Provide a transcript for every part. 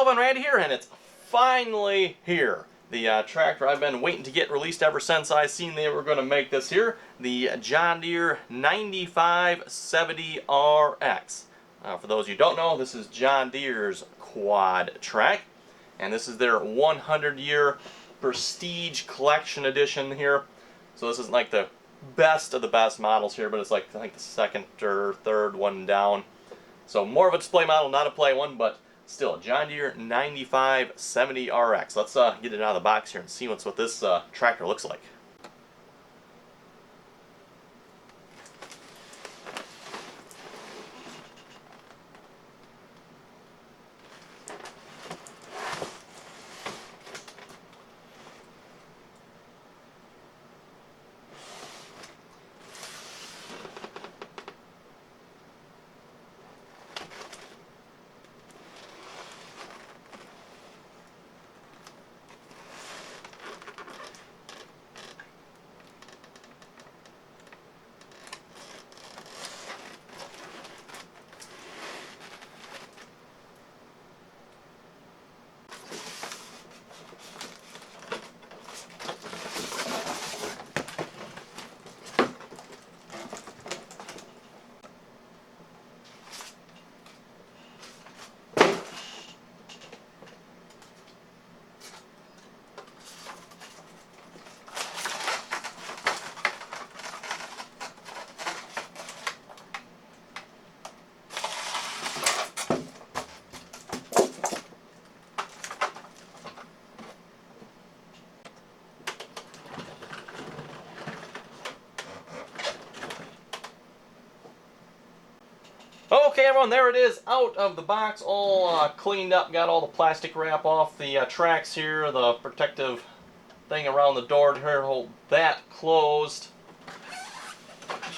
Olive and Randy here, and it's finally here. The tractor I've been waiting to get released ever since I seen they were going to make this here. The John Deere 9570RX. For those you don't know, this is John Deere's quad track. And this is their 100-year Prestige Collection Edition here. So this isn't like the best of the best models here, but it's like, I think, the second or third one down. So more of a display model, not a play one, but still, John Deere 9570RX. Let's get it out of the box here and see what this tractor looks like. Okay, everyone, there it is, out of the box, all cleaned up. Got all the plastic wrap off the tracks here, the protective thing around the door here, hold that closed.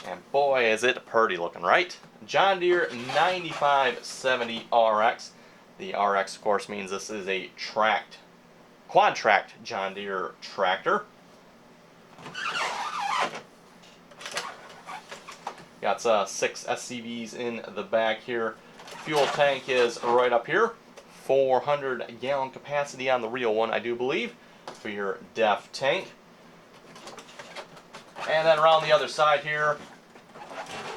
And boy, is it pretty looking, right? John Deere 9570RX. The RX, of course, means this is a quad tracked John Deere tractor. Got 6 SCVs in the back here. Fuel tank is right up here. 400-gallon capacity on the real one, I do believe, for your DEF tank. And then around the other side here,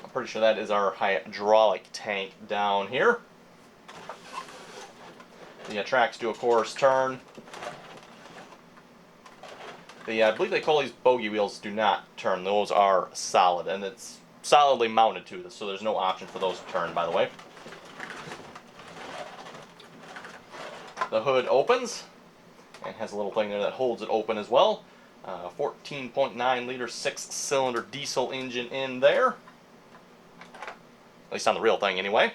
I'm pretty sure that is our hydraulic tank down here. The tracks do, of course, turn. I believe they call these bogey wheels do not turn. Those are solid, and it's solidly mounted to this, so there's no option for those to turn, by the way. The hood opens and has a little thing there that holds it open as well. 14.9 liter 6-cylinder diesel engine in there, at least on the real thing anyway.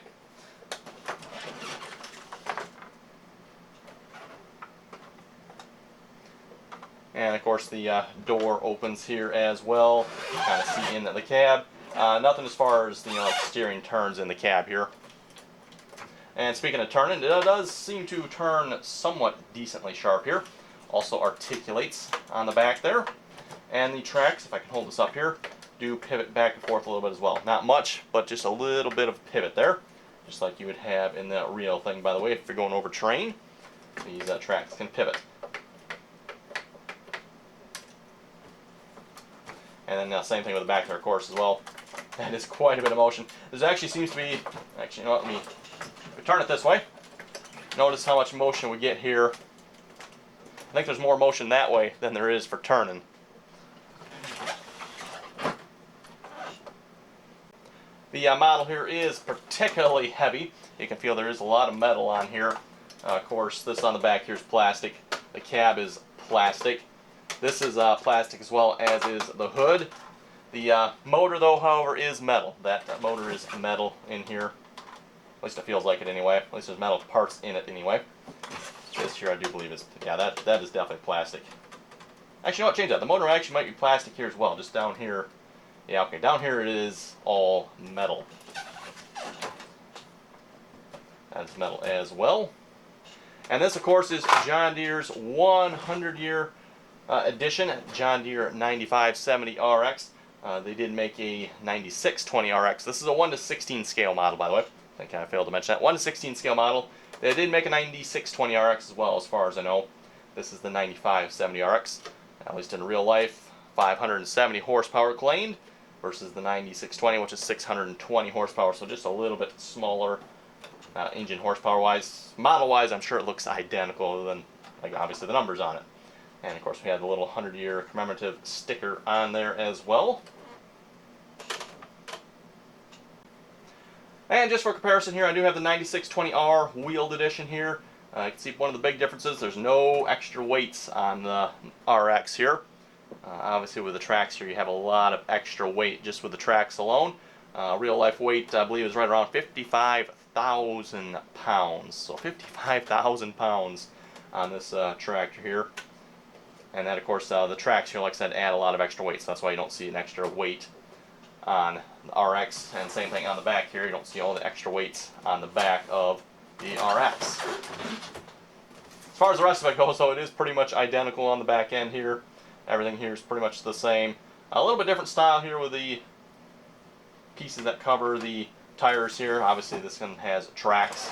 And of course the door opens here as well. You kind of see in the cab. Nothing as far as like steering turns in the cab here. And speaking of turning, it does seem to turn somewhat decently sharp here. Also articulates on the back there. And the tracks, if I can hold this up here, do pivot back and forth a little bit as well. Not much, but just a little bit of pivot there. Just like you would have in the real thing, by the way, if you're going over terrain. These tracks can pivot. And then same thing with the back there, of course, as well. That is quite a bit of motion. There actually seems to be, actually, you know what, let me turn it this way. Notice how much motion we get here. I think there's more motion that way than there is for turning. The model here is particularly heavy. You can feel there is a lot of metal on here. Of course, this on the back here is plastic. The cab is plastic. This is plastic as well, as is the hood. The motor, though, however, is metal. That motor is metal in here. At least it feels like it anyway. At least there's metal parts in it anyway. This here I do believe is, yeah, that is definitely plastic. Actually, you know what, change that. The motor actually might be plastic here as well, just down here. Yeah, okay, down here it is all metal. That's metal as well. And this, of course, is John Deere's 100-year edition, John Deere 9570RX. They did make a 9620RX. This is a 1:16 scale model, by the way. think I failed to mention that. 1/16 scale model. They did make a 9620RX as well, as far as I know. This is the 9570RX. At least in real life, 570 horsepower claimed versus the 9620, which is 620 horsepower, so just a little bit smaller engine horsepower-wise. Model-wise, I'm sure it looks identical, other than, like, obviously the numbers on it. And of course, we had the little 100-year commemorative sticker on there as well. And just for comparison here, I do have the 9620R wheeled edition here. You can see one of the big differences, there's no extra weights on the RX here. Obviously with the tracks here, you have a lot of extra weight just with the tracks alone. Real life weight, I believe, is right around 55,000 pounds. So 55,000 pounds on this tractor here. And then, of course, the tracks here, like I said, add a lot of extra weight, so that's why you don't see an extra weight on the RX. And same thing on the back here, you don't see all the extra weights on the back of the RX. As far as the rest of it goes, though, it is pretty much identical on the back end here. Everything here is pretty much the same. A little bit different style here with the pieces that cover the tires here. Obviously, this one has tracks.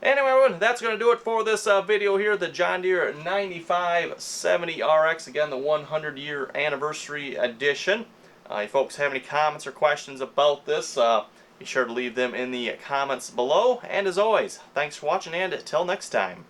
Anyway, everyone, that's going to do it for this video here, the John Deere 9570RX, again, the 100-year anniversary edition. If folks have any comments or questions about this, be sure to leave them in the comments below. And as always, thanks for watching, and until next time.